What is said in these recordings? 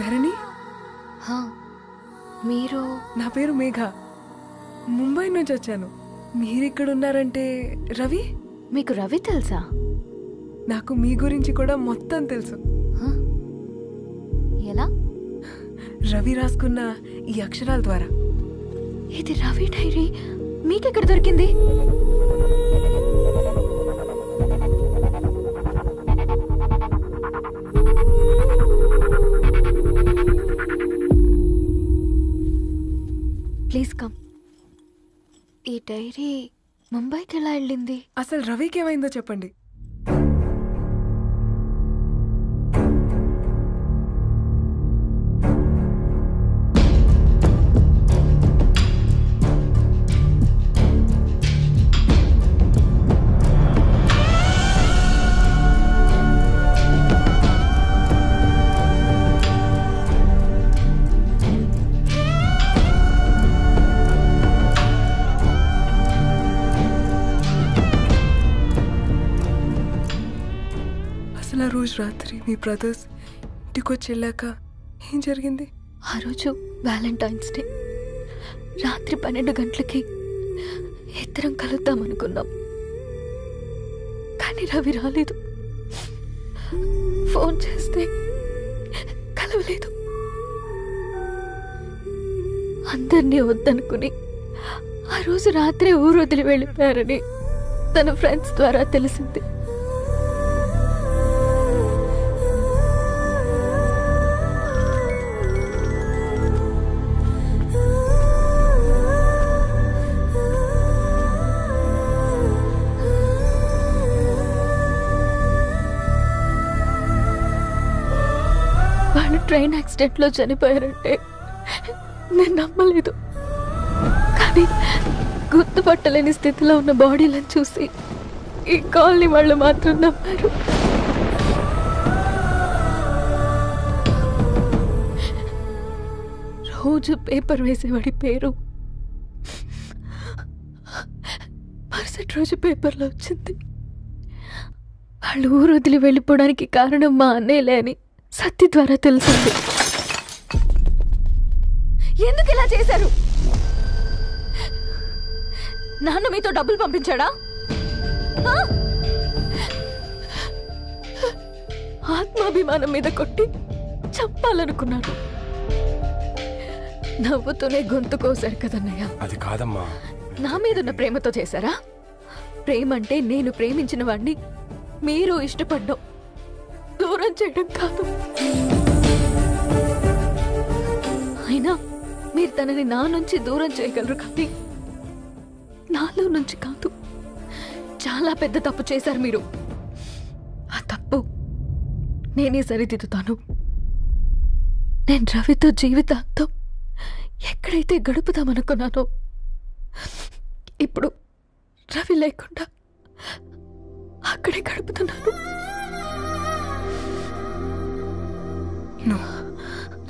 ధరణి, మీరు? నా పేరు మేఘ, ముంబై నుంచి వచ్చాను. మీరిక్కడ ఉన్నారంటే రవి? మీకు రవి తెలుసా? నాకు మీ గురించి కూడా మొత్తం తెలుసు. ఎలా? రవి రాసుకున్న ఈ అక్షరాల ద్వారా. ఇది రవి డైరీ మీకెక్కడ దొరికింది? Please come. ఈ డైరీ ముంబైకి ఎలా వెళ్ళింది? అసలు రవికి ఏమైందో చెప్పండి. అసలు ఆ రోజు రాత్రి మీ బ్రదర్స్ ఇంటికి వచ్చి వెళ్ళాక ఏం జరిగింది? ఆ రోజు వ్యాలంటైన్స్ డే రాత్రి 12 గంటలకి ఇద్దరం కలుద్దాం అనుకున్నాం. కానీ రవి రాలేదు. ఫోన్ చేస్తే కలవలేదు. అందరినీ వద్దనుకుని ఆ రోజు రాత్రి ఊరు వదిలి వెళ్ళిపోయారని తన ఫ్రెండ్స్ ద్వారా తెలిసింది. వాళ్ళు ట్రైన్ యాక్సిడెంట్లో చనిపోయారంటే నేను నమ్మలేదు. కానీ గుర్తుపట్టలేని స్థితిలో ఉన్న బాడీలను చూసి ఈ కాలనీ వాళ్ళు మాత్రం నమ్మారు. రోజు పేపర్ వేసేవాడి పేరు మరుసటి రోజు పేపర్లో వచ్చింది. వాళ్ళు ఊరు వదిలి వెళ్ళిపోవడానికి కారణం మా అన్నయ్యలే అని సత్య ద్వారా తెలిసింది. ఎందుకు ఇలా చేశారు? నాన్న మీతో డబ్బులు పంపించాడా? ఆత్మాభిమానం మీద కొట్టి చంపాలనుకున్నాను. నవ్వుతూనే గొంతు కోసారు కదన్నయ్య. అది కాదమ్మా. నా మీదున్న ప్రేమతో చేశారా? ప్రేమంటే నేను ప్రేమించిన వాడిని మీరు ఇష్టపడ్డం, దూరం చేయడం కాదు. అయినా మీరు తనని నా నుంచి దూరం చేయగలరు, కానీ నాలో నుంచి కాదు. చాలా పెద్ద తప్పు చేశారు మీరు. ఆ తప్పు నేనే సరిదిద్దుతాను. నేను రవితో జీవితాంతం ఎక్కడైతే గడుపుదామనుకున్నానో ఇప్పుడు రవి లేకుండా అక్కడే గడుపుతున్నాను.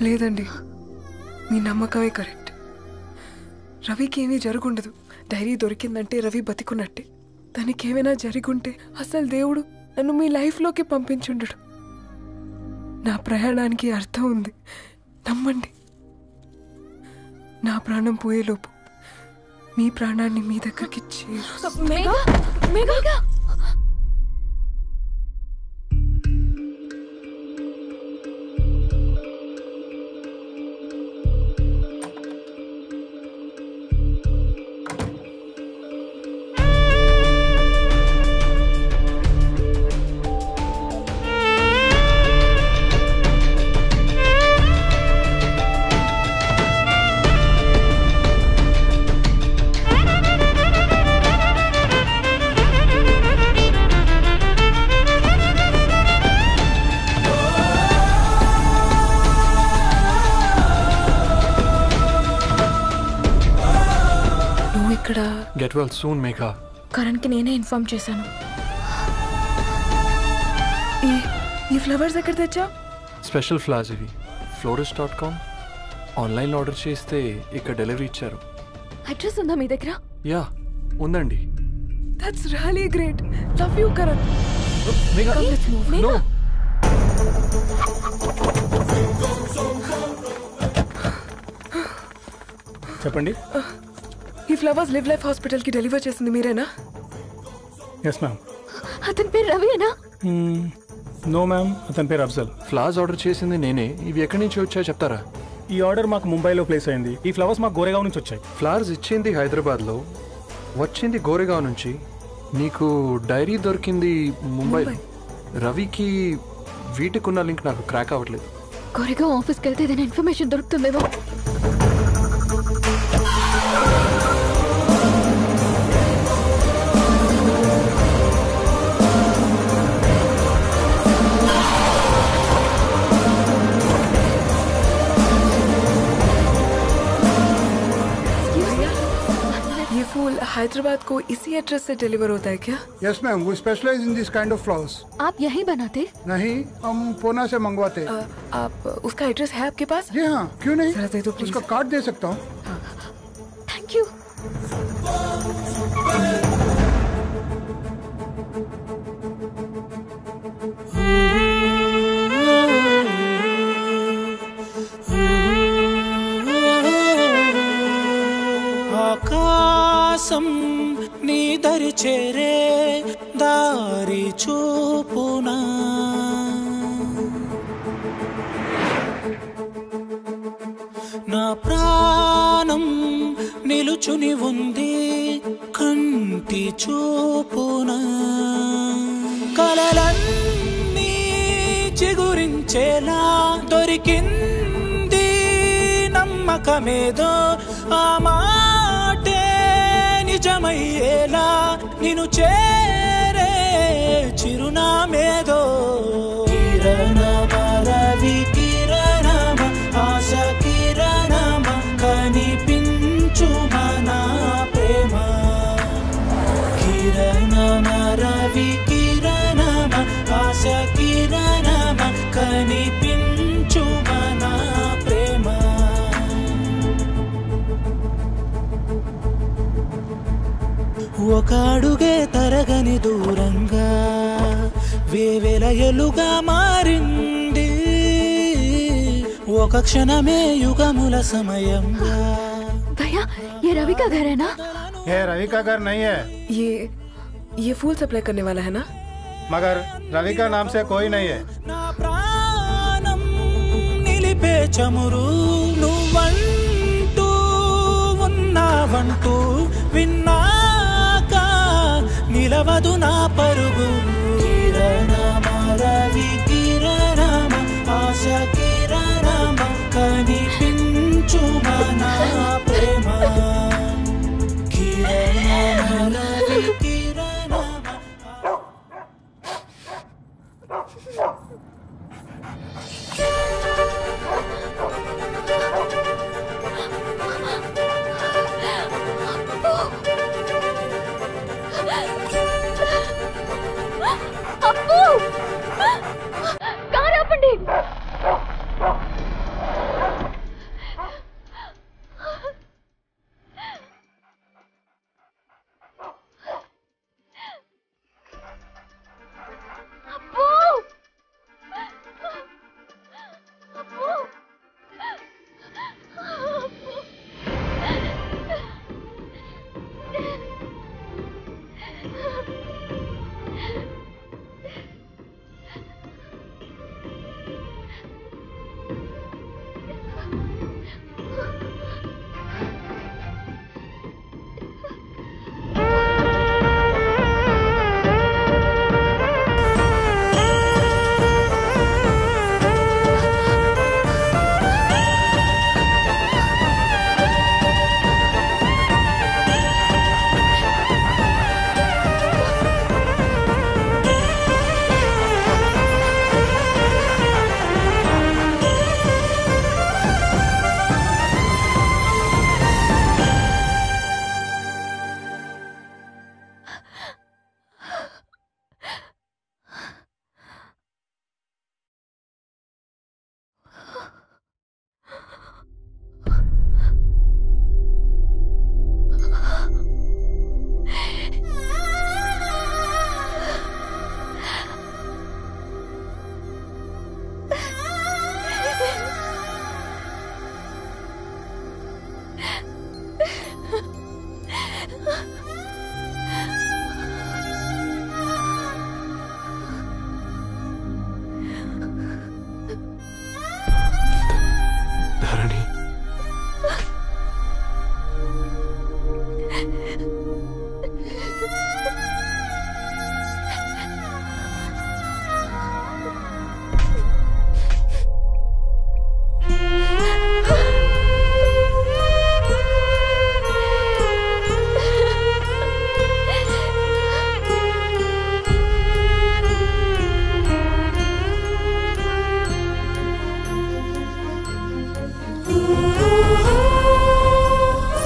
లేదండి, మీ నమ్మకమే కరెక్ట్. రవికి ఏమీ జరుగుండదు. డైరీ దొరికిందంటే రవి బతికున్నట్టే. దానికి ఏమైనా జరుగుంటే అసలు దేవుడు నన్ను మీ లైఫ్లోకి పంపించుండడు. నా ప్రయాణానికి అర్థం ఉంది, నమ్మండి. నా ప్రాణం పోయేలోపు మీ ప్రాణాన్ని మీ దగ్గరికి ఇక్కడ get well soon Megha. Karan కి నేనే ఇన్ఫార్మ్ చేశాను. ఈ ఫ్లవర్స్ ఎక్కడ తెచ్చా? స్పెషల్ ఫ్లవర్స్ ఇవి. florist.com ఆన్లైన్లో ఆర్డర్ చేస్తే ఇక్కడ డెలివరీ ఇచ్చారు. అడ్రస్ ఉందా మీ దగ్గర? యా ఉందండి. That's really great. Love you Karan. Megha, Come, let's move. No. చెప్పండి. ఈ ఫ్లవర్స్ లివ్ లైఫ్ హాస్పిటల్కి డెలివర్ చేసింది మీరేనా? Yes ma'am. అతని పేరు రవియేనా? నో మ్యామ్, అతని పేరు అఫ్జల్. ఫ్లవర్స్ ఆర్డర్ చేసింది నేనే. ఇవి ఎక్కడి నుంచి వచ్చాయో చెప్తారా? ఈ ఆర్డర్ మాకు ముంబైలో ప్లేస్ అయింది. ఈ ఫ్లవర్స్ మాకు గోరేగావ్ నుంచి వచ్చాయి. ఫ్లవర్స్ ఇచ్చింది హైదరాబాద్లో, వచ్చింది గోరేగావ్ నుంచి. నీకు డైరీ దొరికింది ముంబైలో. రవికి వీటికున్న లింక్ నాకు క్రాక్ అవ్వట్లేదు. కోరేగావ్ ఆఫీస్కి వెళ్తే ఏదైనా ఇన్ఫర్మేషన్ దొరుకుతుందేమో. हैदराबाद को इसी एड्रेस से डिलीवर होता है क्या? Yes ma'am, we specialize in this kind of flowers. आप यही बनाते? नहीं, हम पूना से मंगवाते. आप उसका एड्रेस है आपके पास? जी हाँ, क्यों नहीं. जरा दे दो प्लीज. उसका कार्ड दे सकता हूँ. Thank you. ఆకాశం నీ దరి చేరే దారి చూపునా, నా ప్రాణం నిలుచుని ఉంది కంటి చూపునా, కలలన్నీ చిగురించేలా దొరికింది నమ్మకమేదో, ఆ మాటే నిజమయ్యేలా నిన్ను చేరే చిరునామేదో. కిరణమ రవి కిరణమ ఆశ కిరణమ కనిపించు మన ప్రేమ. కిరణమ రవి కిరణమ ఆశ కిరణమ కనిపించు మన ప్రేమ. ఒక అడుగే తరగని దూరంగా వేవేల ఎలుగా మారింది, ఒక క్షణమే యుగముల సమయంగా. भैया ये रवि का घर है ना? ये रवि का घर नहीं है, ये फूल सप्लाई करने वाला है ना? मगर रवि का नाम से कोई नहीं है. నా ప్రాణం నిలిపే చమురు నువ్వంటూ ఉన్నావంటూ విన్నాక నిలవదు నా పరుగు. కిరణమ రవి కిరణమ ఆశ కిరణమ కనిపించు మన ప్రేమ. కిరణమ రవి కిరణమ.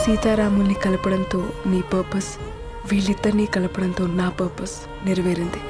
సీతారాముల్ని కలపడంతో నీ పర్పస్, వీళ్ళిద్దరినీ కలపడంతో నా పర్పస్ నెరవేరింది.